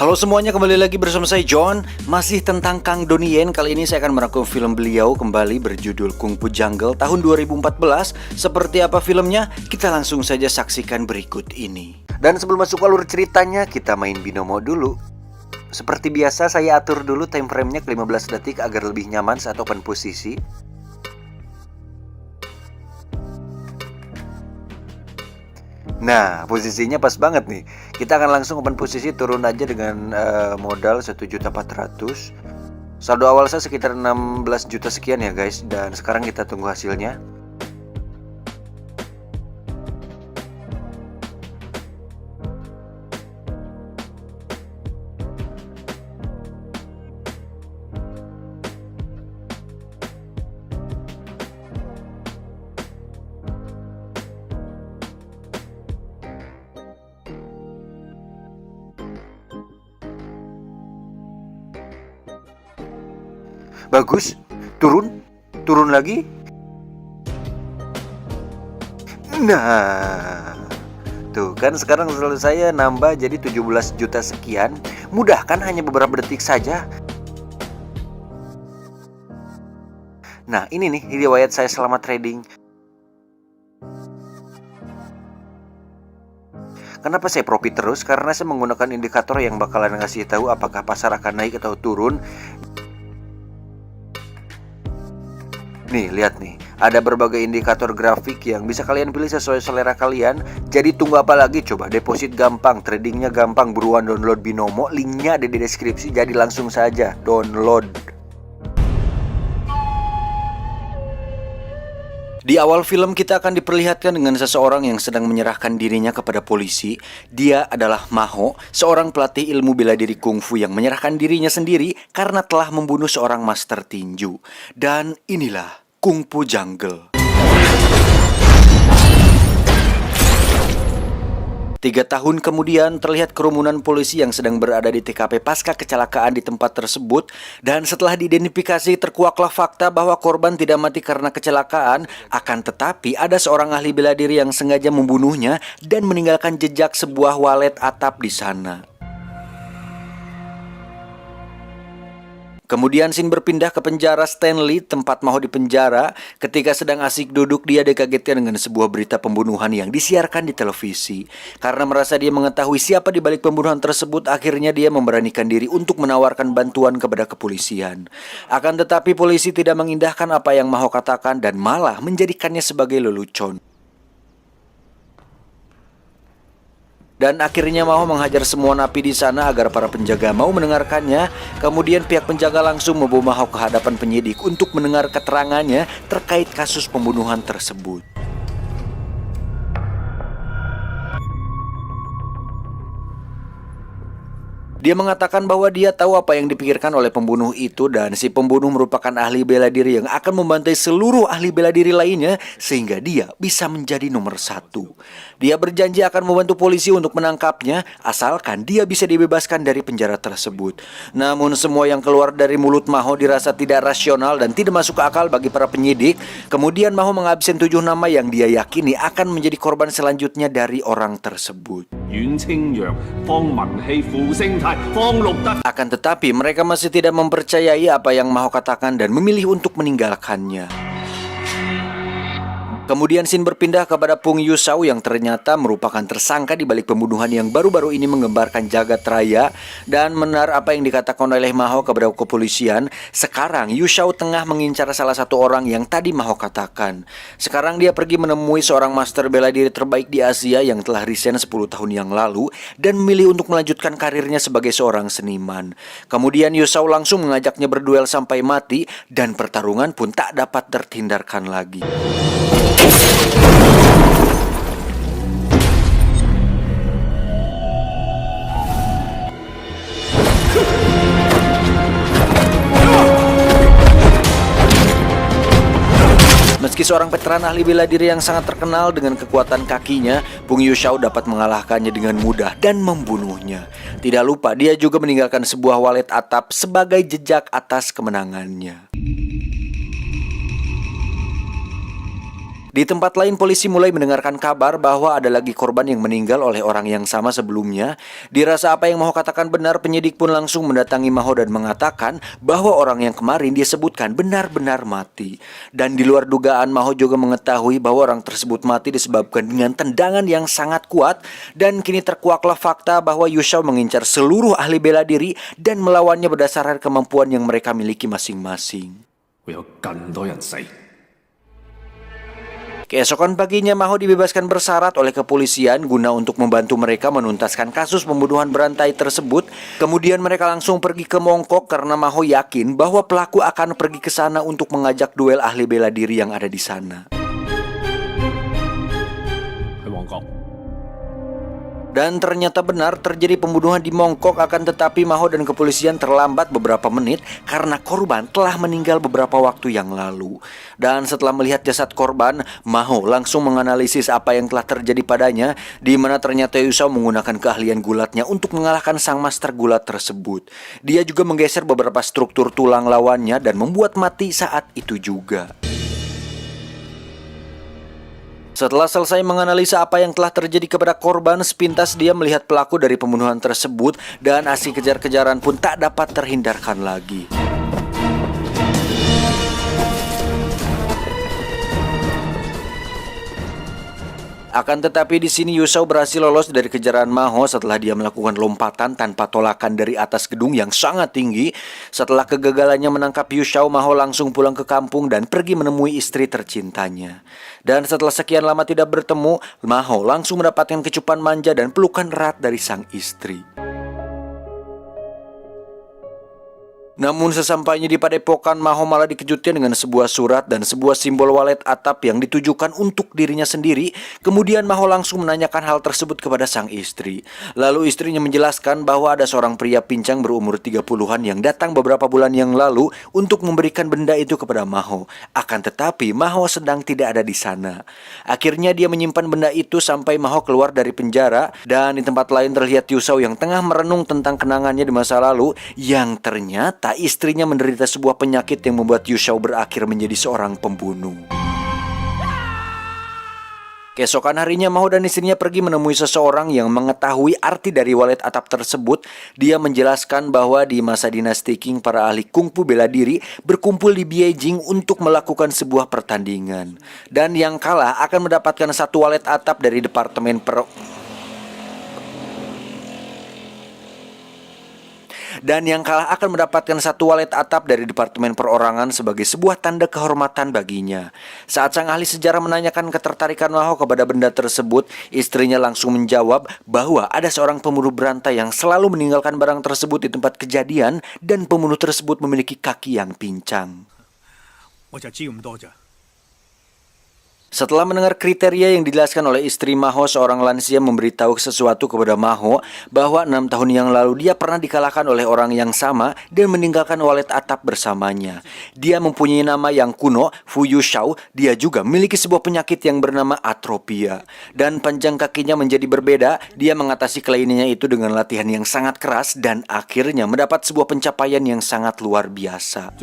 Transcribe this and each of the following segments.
Halo semuanya, kembali lagi bersama saya John. Masih tentang Kang Donnie Yen. Kali ini saya akan merangkum film beliau kembali berjudul Kung Fu Jungle tahun 2014. Seperti apa filmnya? Kita langsung saja saksikan berikut ini. Dan sebelum masuk alur ceritanya, kita main binomo dulu. Seperti biasa, saya atur dulu time frame-nya ke 15 detik agar lebih nyaman saat open posisi. Nah, posisinya pas banget nih. Kita akan langsung open posisi, turun aja dengan modal 1.400.000. Saldo awal saya sekitar 16 juta sekian ya guys. Dan sekarang kita tunggu hasilnya. Bagus, turun lagi. Nah, tuh kan sekarang saldo saya nambah jadi 17 juta sekian. Mudah kan, hanya beberapa detik saja. Nah, ini nih riwayat saya selama trading. Kenapa saya profit terus? Karena saya menggunakan indikator yang bakalan ngasih tahu apakah pasar akan naik atau turun. Nih, lihat nih, ada berbagai indikator grafik yang bisa kalian pilih sesuai selera kalian. Jadi tunggu apa lagi? Coba deposit gampang, tradingnya gampang, buruan download binomo, linknya ada di deskripsi. Jadi langsung saja download. Di awal film kita akan diperlihatkan dengan seseorang yang sedang menyerahkan dirinya kepada polisi. Dia adalah Maho, seorang pelatih ilmu bela diri kungfu yang menyerahkan dirinya sendiri karena telah membunuh seorang master tinju. Dan inilah Kung Fu Jungle. 3 tahun kemudian terlihat kerumunan polisi yang sedang berada di TKP pasca kecelakaan di tempat tersebut. Dan setelah diidentifikasi, terkuaklah fakta bahwa korban tidak mati karena kecelakaan. Akan tetapi ada seorang ahli bela diri yang sengaja membunuhnya dan meninggalkan jejak sebuah walet atap di sana. Kemudian scene berpindah ke penjara Stanley, tempat Maho di penjara. Ketika sedang asik duduk, dia dikagetkan dengan sebuah berita pembunuhan yang disiarkan di televisi. Karena merasa dia mengetahui siapa di balik pembunuhan tersebut, akhirnya dia memberanikan diri untuk menawarkan bantuan kepada kepolisian. Akan tetapi polisi tidak mengindahkan apa yang Maho katakan dan malah menjadikannya sebagai lelucon. Dan akhirnya Maho menghajar semua napi di sana agar para penjaga mau mendengarkannya. Kemudian pihak penjaga langsung membawa Maho ke hadapan penyidik untuk mendengar keterangannya terkait kasus pembunuhan tersebut. Dia mengatakan bahwa dia tahu apa yang dipikirkan oleh pembunuh itu dan si pembunuh merupakan ahli bela diri yang akan membantai seluruh ahli bela diri lainnya sehingga dia bisa menjadi nomor 1. Dia berjanji akan membantu polisi untuk menangkapnya asalkan dia bisa dibebaskan dari penjara tersebut. Namun semua yang keluar dari mulut Maho dirasa tidak rasional dan tidak masuk akal bagi para penyidik. Kemudian Maho mengabsen 7 nama yang dia yakini akan menjadi korban selanjutnya dari orang tersebut. Akan tetapi mereka masih tidak mempercayai apa yang Maho katakan dan memilih untuk meninggalkannya. Kemudian scene berpindah kepada Pung Yusau yang ternyata merupakan tersangka di balik pembunuhan yang baru-baru ini menggembarkan jagat raya. Dan benar apa yang dikatakan oleh Maho kepada kepolisian, sekarang Yusau tengah mengincar salah satu orang yang tadi Maho katakan. Sekarang dia pergi menemui seorang master bela diri terbaik di Asia yang telah resign 10 tahun yang lalu dan memilih untuk melanjutkan karirnya sebagai seorang seniman. Kemudian Yusau langsung mengajaknya berduel sampai mati dan pertarungan pun tak dapat terhindarkan lagi. Meski seorang veteran ahli bela diri yang sangat terkenal dengan kekuatan kakinya, Pung Yusau dapat mengalahkannya dengan mudah dan membunuhnya. Tidak lupa, dia juga meninggalkan sebuah walet atap sebagai jejak atas kemenangannya. Di tempat lain, polisi mulai mendengarkan kabar bahwa ada lagi korban yang meninggal oleh orang yang sama sebelumnya. Dirasa apa yang Maho katakan benar, penyidik pun langsung mendatangi Maho dan mengatakan bahwa orang yang kemarin dia sebutkan benar-benar mati. Dan di luar dugaan, Maho juga mengetahui bahwa orang tersebut mati disebabkan dengan tendangan yang sangat kuat. Dan kini terkuaklah fakta bahwa Yu Shao mengincar seluruh ahli bela diri dan melawannya berdasarkan kemampuan yang mereka miliki masing-masing. Keesokan paginya, Maho dibebaskan bersyarat oleh kepolisian guna untuk membantu mereka menuntaskan kasus pembunuhan berantai tersebut. Kemudian mereka langsung pergi ke Mongkok karena Maho yakin bahwa pelaku akan pergi ke sana untuk mengajak duel ahli bela diri yang ada di sana. Dan ternyata benar terjadi pembunuhan di Mongkok, akan tetapi Maho dan kepolisian terlambat beberapa menit karena korban telah meninggal beberapa waktu yang lalu. Dan setelah melihat jasad korban, Maho langsung menganalisis apa yang telah terjadi padanya, di mana ternyata Yu Shao menggunakan keahlian gulatnya untuk mengalahkan sang master gulat tersebut. Dia juga menggeser beberapa struktur tulang lawannya dan membuat mati saat itu juga. Setelah selesai menganalisa apa yang telah terjadi kepada korban, sepintas dia melihat pelaku dari pembunuhan tersebut dan aksi kejar-kejaran pun tak dapat terhindarkan lagi. Akan tetapi di sini Yu Shao berhasil lolos dari kejaran Maho setelah dia melakukan lompatan tanpa tolakan dari atas gedung yang sangat tinggi. Setelah kegagalannya menangkap Yu Shao, Maho langsung pulang ke kampung dan pergi menemui istri tercintanya. Dan setelah sekian lama tidak bertemu, Maho langsung mendapatkan kecupan manja dan pelukan erat dari sang istri. Namun sesampainya di padepokan, Maho malah dikejutkan dengan sebuah surat dan sebuah simbol walet atap yang ditujukan untuk dirinya sendiri. Kemudian Maho langsung menanyakan hal tersebut kepada sang istri. Lalu istrinya menjelaskan bahwa ada seorang pria pincang berumur 30-an yang datang beberapa bulan yang lalu untuk memberikan benda itu kepada Maho. Akan tetapi Maho sedang tidak ada di sana. Akhirnya dia menyimpan benda itu sampai Maho keluar dari penjara. Dan di tempat lain terlihat Yu Shao yang tengah merenung tentang kenangannya di masa lalu, yang ternyata istrinya menderita sebuah penyakit yang membuat Yu Shao berakhir menjadi seorang pembunuh. Keesokan harinya, Maho dan istrinya pergi menemui seseorang yang mengetahui arti dari walet atap tersebut. Dia menjelaskan bahwa di masa dinasti Qing, para ahli kungfu bela diri berkumpul di Beijing untuk melakukan sebuah pertandingan. Dan yang kalah akan mendapatkan satu walet atap dari Departemen Departemen Perorangan sebagai sebuah tanda kehormatan baginya. Saat sang ahli sejarah menanyakan ketertarikan Maho kepada benda tersebut, istrinya langsung menjawab bahwa ada seorang pembunuh berantai yang selalu meninggalkan barang tersebut di tempat kejadian dan pembunuh tersebut memiliki kaki yang pincang. Setelah mendengar kriteria yang dijelaskan oleh istri Maho, seorang lansia memberitahu sesuatu kepada Maho bahwa 6 tahun yang lalu dia pernah dikalahkan oleh orang yang sama dan meninggalkan walet atap bersamanya. Dia mempunyai nama yang kuno, Fu Yu Shao. Dia juga memiliki sebuah penyakit yang bernama atropia. Dan panjang kakinya menjadi berbeda. Dia mengatasi kelainannya itu dengan latihan yang sangat keras dan akhirnya mendapat sebuah pencapaian yang sangat luar biasa.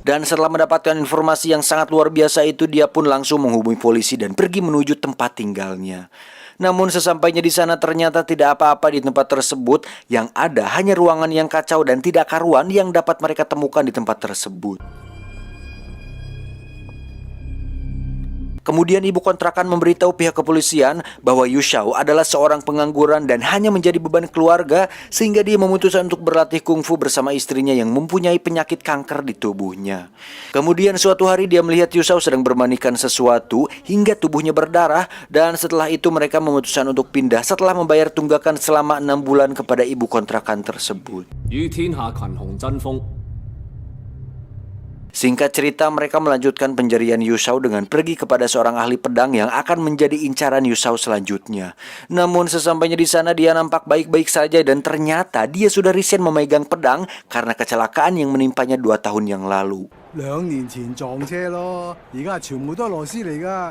Dan setelah mendapatkan informasi yang sangat luar biasa itu, dia pun langsung menghubungi polisi dan pergi menuju tempat tinggalnya. Namun sesampainya di sana ternyata tidak apa-apa di tempat tersebut. Yang ada hanya ruangan yang kacau dan tidak karuan yang dapat mereka temukan di tempat tersebut. Kemudian ibu kontrakan memberitahu pihak kepolisian bahwa Yu Shao adalah seorang pengangguran dan hanya menjadi beban keluarga, sehingga dia memutuskan untuk berlatih kungfu bersama istrinya yang mempunyai penyakit kanker di tubuhnya. Kemudian suatu hari dia melihat Yu Shao sedang bermanikan sesuatu hingga tubuhnya berdarah, dan setelah itu mereka memutuskan untuk pindah setelah membayar tunggakan selama 6 bulan kepada ibu kontrakan tersebut. Singkat cerita, mereka melanjutkan pencarian Yu Shao dengan pergi kepada seorang ahli pedang yang akan menjadi incaran Yu Shao selanjutnya. Namun sesampainya di sana dia nampak baik-baik saja dan ternyata dia sudah resign memegang pedang karena kecelakaan yang menimpanya 2 tahun yang lalu.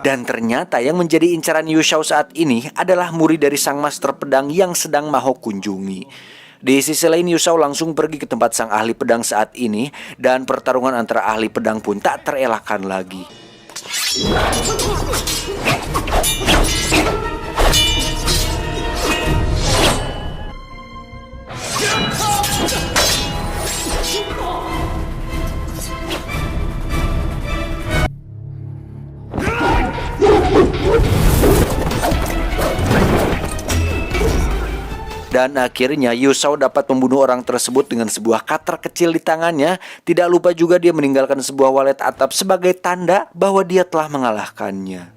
Dan ternyata yang menjadi incaran Yu Shao saat ini adalah murid dari sang master pedang yang sedang Maho kunjungi. Di sisi lain, Yusau langsung pergi ke tempat sang ahli pedang saat ini, dan pertarungan antara ahli pedang pun tak terelakkan lagi. Dan akhirnya Yusau dapat membunuh orang tersebut dengan sebuah cutter kecil di tangannya. Tidak lupa juga dia meninggalkan sebuah walet atap sebagai tanda bahwa dia telah mengalahkannya.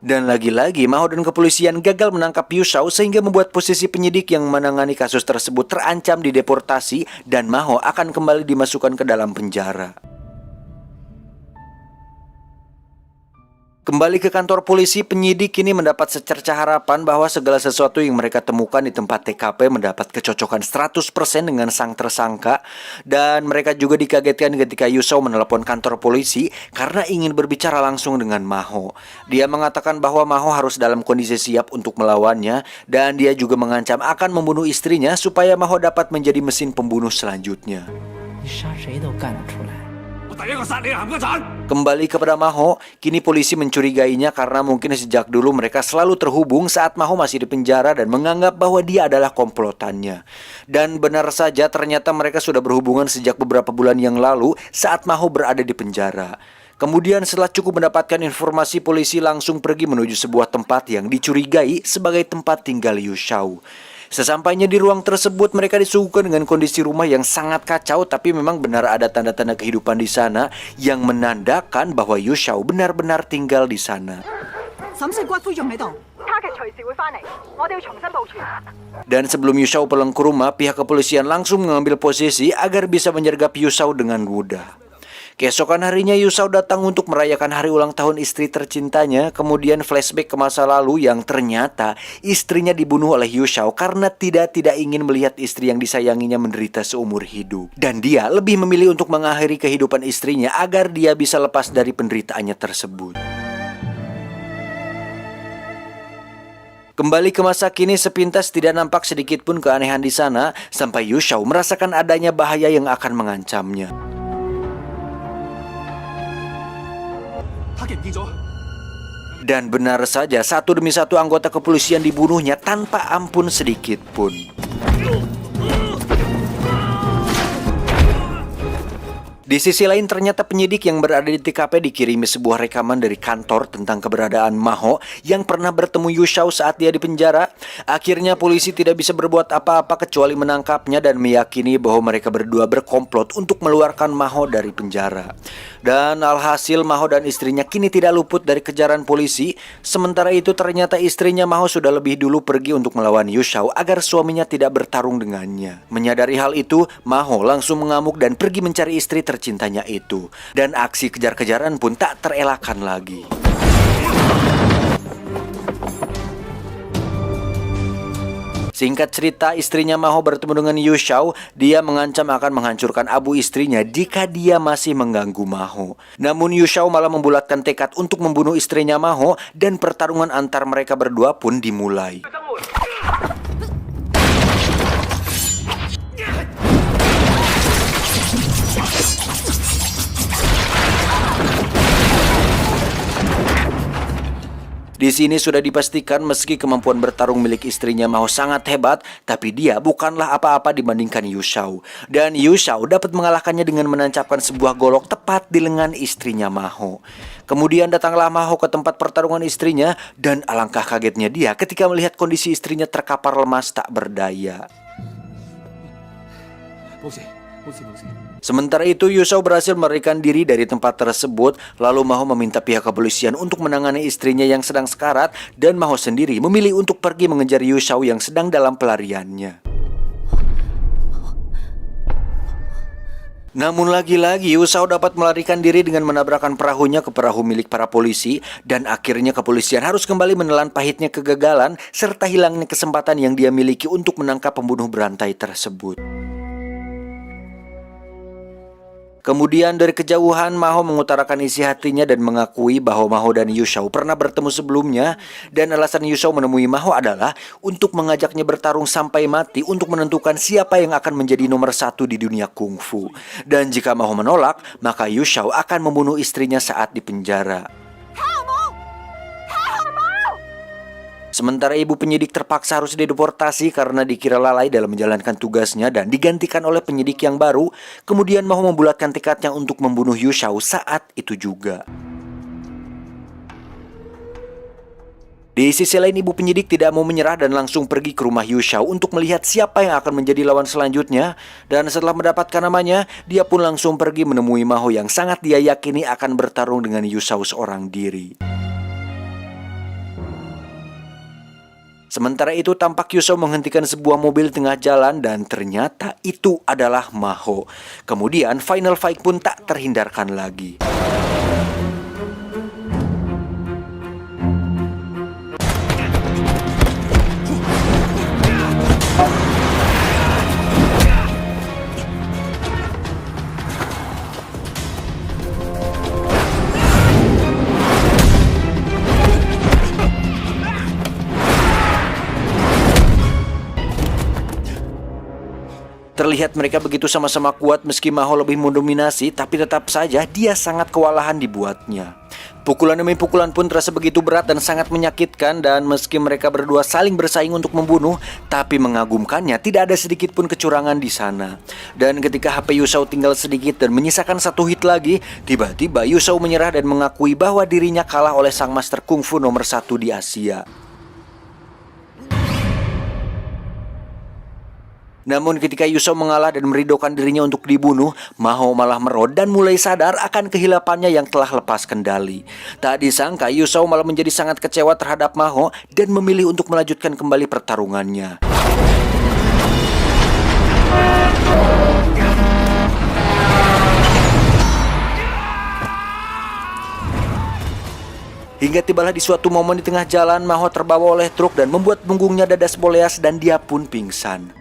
Dan lagi-lagi Maho dan kepolisian gagal menangkap Yusau sehingga membuat posisi penyidik yang menangani kasus tersebut terancam dideportasi dan Maho akan kembali dimasukkan ke dalam penjara. Kembali ke kantor polisi, penyidik kini mendapat secerca harapan bahwa segala sesuatu yang mereka temukan di tempat TKP mendapat kecocokan 100% dengan sang tersangka. Dan mereka juga dikagetkan ketika Yusau menelepon kantor polisi karena ingin berbicara langsung dengan Maho. Dia mengatakan bahwa Maho harus dalam kondisi siap untuk melawannya, dan dia juga mengancam akan membunuh istrinya supaya Maho dapat menjadi mesin pembunuh selanjutnya. Kembali kepada Maho, kini polisi mencurigainya karena mungkin sejak dulu mereka selalu terhubung saat Maho masih di penjara dan menganggap bahwa dia adalah komplotannya. Dan benar saja ternyata mereka sudah berhubungan sejak beberapa bulan yang lalu saat Maho berada di penjara. Kemudian setelah cukup mendapatkan informasi, polisi langsung pergi menuju sebuah tempat yang dicurigai sebagai tempat tinggal Yusau. Sesampainya di ruang tersebut, mereka disuguhkan dengan kondisi rumah yang sangat kacau, tapi memang benar ada tanda-tanda kehidupan di sana yang menandakan bahwa Yusau benar-benar tinggal di sana. Dan sebelum Yusau pulang ke rumah, pihak kepolisian langsung mengambil posisi agar bisa menyergap Yusau dengan mudah. Keesokan harinya Yusau datang untuk merayakan hari ulang tahun istri tercintanya, kemudian flashback ke masa lalu yang ternyata istrinya dibunuh oleh Yusau karena tidak ingin melihat istri yang disayanginya menderita seumur hidup. Dan dia lebih memilih untuk mengakhiri kehidupan istrinya agar dia bisa lepas dari penderitaannya tersebut. Kembali ke masa kini, sepintas tidak nampak sedikit pun keanehan di sana sampai Yusau merasakan adanya bahaya yang akan mengancamnya. Dan benar saja, satu demi satu anggota kepolisian dibunuhnya tanpa ampun sedikit pun. Di sisi lain, ternyata penyidik yang berada di TKP dikirimi sebuah rekaman dari kantor tentang keberadaan Maho yang pernah bertemu Yusau saat dia di penjara. Akhirnya polisi tidak bisa berbuat apa-apa kecuali menangkapnya dan meyakini bahwa mereka berdua berkomplot untuk meluarkan Maho dari penjara. Dan alhasil Maho dan istrinya kini tidak luput dari kejaran polisi. Sementara itu ternyata istrinya Maho sudah lebih dulu pergi untuk melawan Yusau agar suaminya tidak bertarung dengannya. Menyadari hal itu, Maho langsung mengamuk dan pergi mencari istri tercintanya itu. Dan aksi kejar-kejaran pun tak terelakkan lagi. Singkat cerita, istrinya Maho bertemu dengan Yusau. Dia mengancam akan menghancurkan abu istrinya jika dia masih mengganggu Maho. Namun Yusau malah membulatkan tekad untuk membunuh istrinya Maho dan pertarungan antar mereka berdua pun dimulai. Di sini sudah dipastikan meski kemampuan bertarung milik istrinya Maho sangat hebat, tapi dia bukanlah apa-apa dibandingkan Yusau. Dan Yusau dapat mengalahkannya dengan menancapkan sebuah golok tepat di lengan istrinya Maho. Kemudian datanglah Maho ke tempat pertarungan istrinya, dan alangkah kagetnya dia ketika melihat kondisi istrinya terkapar lemas tak berdaya. Sementara itu, Yusau berhasil melarikan diri dari tempat tersebut. Lalu Maho meminta pihak kepolisian untuk menangani istrinya yang sedang sekarat, dan Maho sendiri memilih untuk pergi mengejar Yusau yang sedang dalam pelariannya. Namun lagi-lagi Yusau dapat melarikan diri dengan menabrakkan perahunya ke perahu milik para polisi, dan akhirnya kepolisian harus kembali menelan pahitnya kegagalan serta hilangnya kesempatan yang dia miliki untuk menangkap pembunuh berantai tersebut. Kemudian dari kejauhan Maho mengutarakan isi hatinya dan mengakui bahwa Maho dan Yu Shao pernah bertemu sebelumnya, dan alasan Yu Shao menemui Maho adalah untuk mengajaknya bertarung sampai mati untuk menentukan siapa yang akan menjadi nomor satu di dunia kungfu. Dan jika Maho menolak, maka Yu Shao akan membunuh istrinya saat di penjara. Sementara ibu penyidik terpaksa harus dideportasi karena dikira lalai dalam menjalankan tugasnya dan digantikan oleh penyidik yang baru. Kemudian Maho membulatkan tekadnya untuk membunuh Yu Shao saat itu juga. Di sisi lain, ibu penyidik tidak mau menyerah dan langsung pergi ke rumah Yu Shao untuk melihat siapa yang akan menjadi lawan selanjutnya. Dan setelah mendapatkan namanya, dia pun langsung pergi menemui Maho yang sangat dia yakini akan bertarung dengan Yu Shao seorang diri. Sementara itu tampak Yu Shao menghentikan sebuah mobil di tengah jalan dan ternyata itu adalah Maho. Kemudian final fight pun tak terhindarkan lagi. Terlihat mereka begitu sama-sama kuat meski Maho lebih mendominasi, tapi tetap saja dia sangat kewalahan dibuatnya. Pukulan demi pukulan pun terasa begitu berat dan sangat menyakitkan, dan meski mereka berdua saling bersaing untuk membunuh, tapi mengagumkannya tidak ada sedikit pun kecurangan di sana. Dan ketika HP Yu Shao tinggal sedikit dan menyisakan satu hit lagi, tiba-tiba Yu Shao menyerah dan mengakui bahwa dirinya kalah oleh sang master kungfu nomor 1 di Asia. Namun ketika Yu Shao mengalah dan meridaukan dirinya untuk dibunuh, Maho malah merod dan mulai sadar akan kehilapannya yang telah lepas kendali. Tak disangka Yu Shao malah menjadi sangat kecewa terhadap Maho dan memilih untuk melanjutkan kembali pertarungannya. Hingga tibalah di suatu momen di tengah jalan, Maho terbawa oleh truk dan membuat punggungnya dadas boleas dan dia pun pingsan.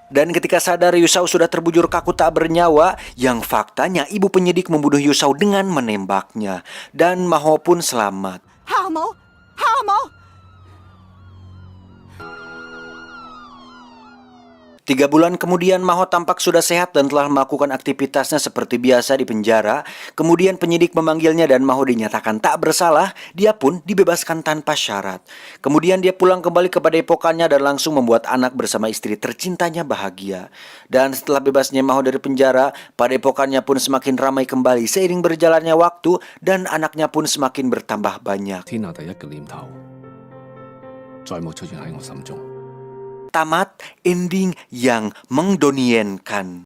Dan ketika sadar, Yu Shao sudah terbujur kaku tak bernyawa, yang faktanya ibu penyidik membunuh Yu Shao dengan menembaknya. Dan Maho pun selamat. Hamo! 3 bulan kemudian Maho tampak sudah sehat dan telah melakukan aktivitasnya seperti biasa di penjara. Kemudian penyidik memanggilnya dan Maho dinyatakan tak bersalah. Dia pun dibebaskan tanpa syarat. Kemudian dia pulang kembali ke padepokannya dan langsung membuat anak bersama istri tercintanya bahagia. Dan setelah bebasnya Maho dari penjara, padepokannya pun semakin ramai kembali seiring berjalannya waktu dan anaknya pun semakin bertambah banyak. Tamat ending yang mengdonienkan.